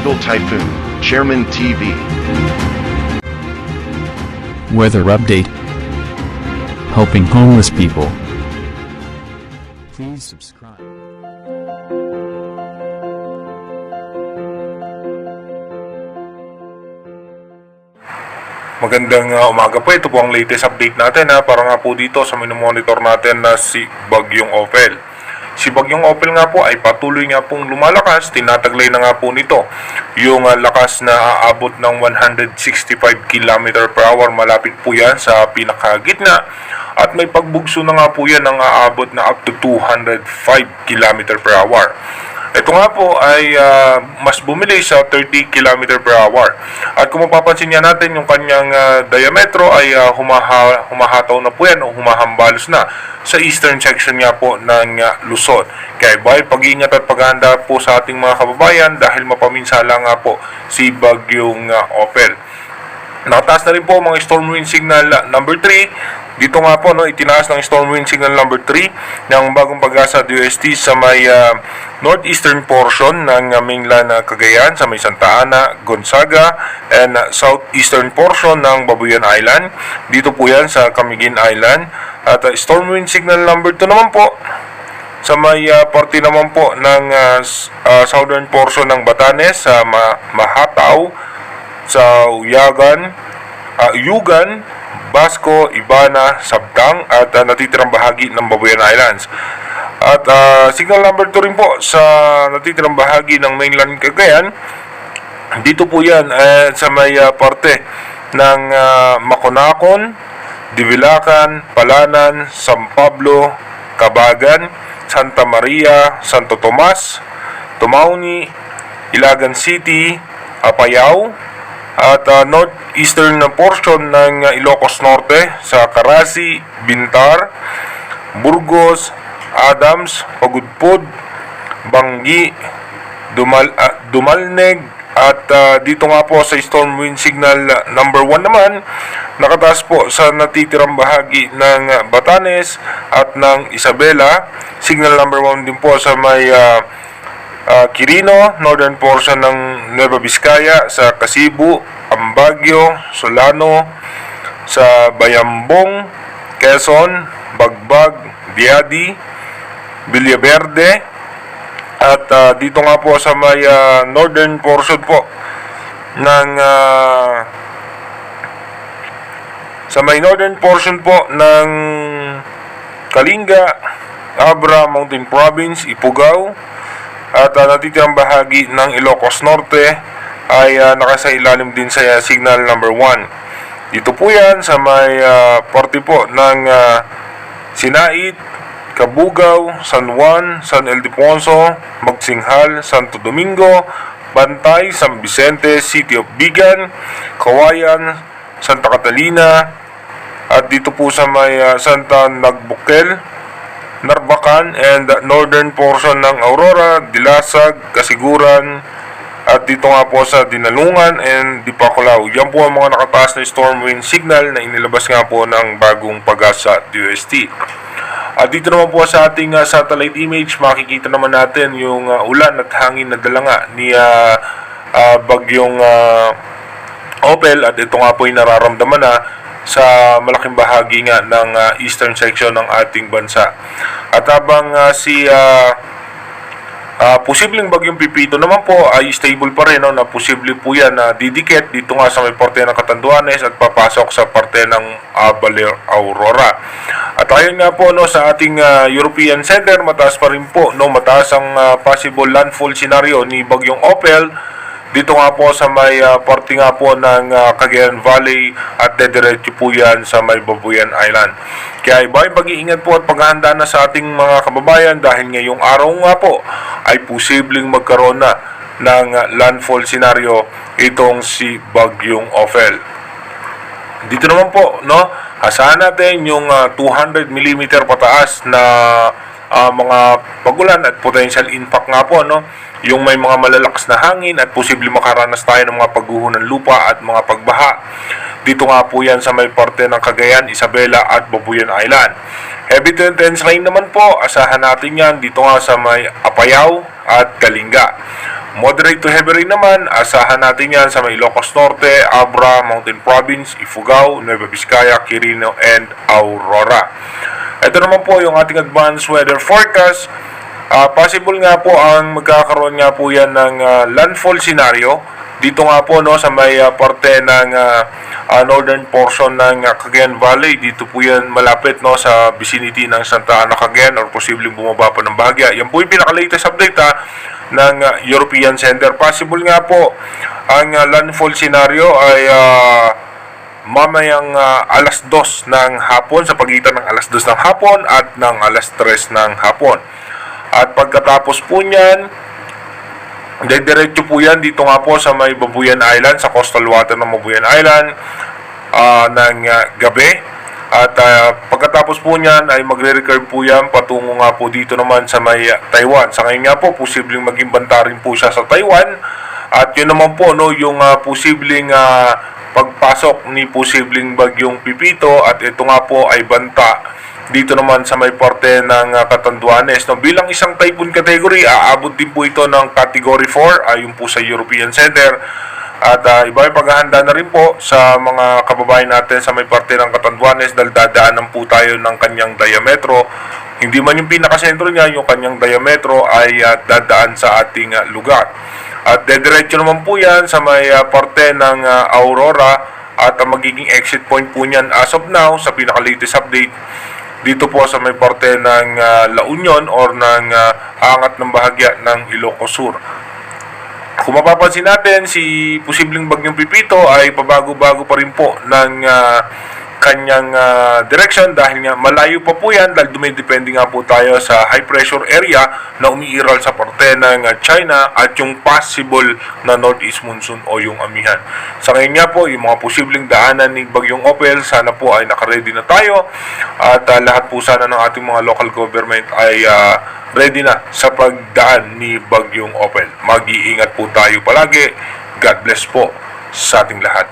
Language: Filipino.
Tropical Typhoon, Chairman TV. Weather update. Helping homeless people. Please subscribe. Magandang umaga po. Ito po ang latest update natin para nga po dito sa minomonitor natin na si Bagyong Opel. Si Bagyong Opel nga po ay patuloy nga pong lumalakas. Tinataglay na nga po nito yung lakas na aabot ng 165 km per hour. Malapit po yan sa pinakagitna. At may pagbugso na nga po yan ng aabot na up to 205 km per hour. Ito nga po ay mas bumili sa 30 km per hour. At kung mapapansin niya natin, yung kanyang diametro ay humahataw na po yan o humahambalos na sa eastern section nga po ng Luzon. Kaya by pag-iingat at paghahanda po sa ating mga kababayan dahil mapaminsala nga po si Bagyong Opel. Nakataas na rin po mga storm wind signal number 3. Dito nga po itinaas ng storm wind signal number 3 ng Bagong Pag-asa DOST sa may northeastern portion ng mainland Cagayan, sa may Santa Ana, Gonzaga, and southeastern portion ng Babuyan Island. Dito po yan sa Camiguin Island. At storm wind signal number 2 naman po sa may parte naman po ng southern portion ng Batanes, sa Mahataw, sa Yugan, Basco, Ibana, Sabtang, at natitirang bahagi ng Babuyan Islands. At signal number 2 rin po sa natitirang bahagi ng mainland Cagayan. Dito po yan sa may parte ng Maconacon, Divilacan, Palanan, San Pablo, Cabagan, Santa Maria, Santo Tomas, Tumauni, Ilagan City, Apayao, at northeastern portion ng Ilocos Norte sa Carasi, Bintar, Burgos, Adams, Pagudpud, Banggi, Dumalneg, at dito nga po sa storm wind signal number 1 naman, nakataas po sa natitirang bahagi ng Batanes at ng Isabela. Signal number 1 din po sa may Quirino, northern portion ng Nueva Vizcaya, sa Kasibu, Ambagyo, Solano, sa Bayambong, Quezon, Bagbag, Diadi, Villaverde, at dito nga po sa may northern portion po ng Kalinga, Abra, Mountain Province, Ifugao, at natitirang bahagi ng Ilocos Norte ay nakasailalim din sa signal number 1. Dito po yan sa may parte po ng Sinait, Cabugao, San Juan, San Ildefonso, Magsinghal, Santo Domingo, Bantay, San Vicente, City of Bigan, Kawayan, Santa Catalina, at dito po sa may Santa Nagbukel, Narbacan, and northern portion ng Aurora, Dilasag, Kasiguran, at dito nga po sa Dinalungan and Dipakulaw. Yan po ang mga nakataas na storm wind signal na inilabas nga po ng Bagong Pag-asa DOST. At dito naman po sa ating satellite image, makikita naman natin yung ulan at hangin na dala nga ni Bagyong Opel, at ito nga po ay nararamdaman na sa malaking bahagi nga ng eastern section ng ating bansa. At habang posibleng Bagyong Pipito naman po ay stable pa rin, na posible po yan na didikit dito nga sa may parte ng Catanduanes at papasok sa parte ng Baler Aurora. At ayon nga po sa ating European Center, mataas pa rin po, mataas ang possible landfall scenario ni Bagyong Opel dito nga po sa may parte nga po ng Cagayan Valley, at dediretso po yan sa may Babuyan Island. Kaya pag-iingat po at paghahanda na sa ating mga kababayan dahil ngayong araw nga po ay posibleng magkaroon na ng landfall scenario itong si Bagyong Opel. Dito naman po, asahan natin yung 200 mm pataas na mga pagulan at potential impact nga po, yung may mga malalakas na hangin at posible makaranas tayo ng mga pagguho ng lupa at mga pagbaha. Dito nga po yan sa may parte ng Cagayan, Isabela at Babuyan Island. Heavy to intense rain naman po, asahan natin yan dito nga sa may Apayao at Kalinga. Moderate to heavy rain naman, asahan natin yan sa may Ilocos Norte, Abra, Mountain Province, Ifugao, Nueva Vizcaya, Quirino, and Aurora. Ito naman po yung ating advanced weather forecast. Possible nga po ang magkakaroon nga po yan ng landfall scenario. Dito nga po no, sa may parte ng northern portion ng Cagayan Valley. Dito po yan malapit no, sa vicinity ng Santa Ana, Cagayan, or posibleng bumaba pa ng bahagya. Yan po yung pinaka-latest update ng European Center. Possible nga po ang landfall scenario ay mamayang alas 2 ng hapon, sa pagitan ng alas 2 ng hapon at ng alas 3 ng hapon. At pagkatapos po niyan, diretso po yan dito nga po sa may Babuyan Island, sa coastal water ng Babuyan Island ng gabi. At pagkatapos po niyan ay magre-recurve po yan patungo nga po dito naman sa may Taiwan. Sa ngayon nga po, posibleng maging banta rin po siya sa Taiwan. At yun naman po no, yung posibleng pagpasok ni posibleng bagyong Pipito, at ito nga po ay banta dito naman sa may parte ng Catanduanes. No, bilang isang typhoon category, aabot din po ito ng category 4 ayon po sa European Center. At iba yung paghahanda na rin po sa mga kababayan natin sa may parte ng Catanduanes, dahil dadaanan po tayo ng kanyang diametro. Hindi man yung pinakasentro niya, yung kanyang diametro ay dadaan sa ating lugar. At dediretso naman po yan sa may parte ng Aurora, at magiging exit point po niyan as of now sa pinaka-latest update dito po sa may parte ng La Union or ng angat ng bahagya ng Ilocos Sur. Kung mapapansin natin, si posibleng bagyong Pipito ay pabago-bago pa rin po ng kanyang direction, dahil nga malayo pa po yan, dahil dumidepende nga po tayo sa high pressure area na umiiral sa parte ng China at yung possible na northeast monsoon o yung amihan. Sa ngayon nga po, yung mga posibleng daanan ni bagyong Opel, sana po ay nakaready na tayo, at lahat po sana ng ating mga local government ay ready na sa pagdaan ni bagyong Opel. Mag-iingat po tayo palagi. God bless po sa ating lahat.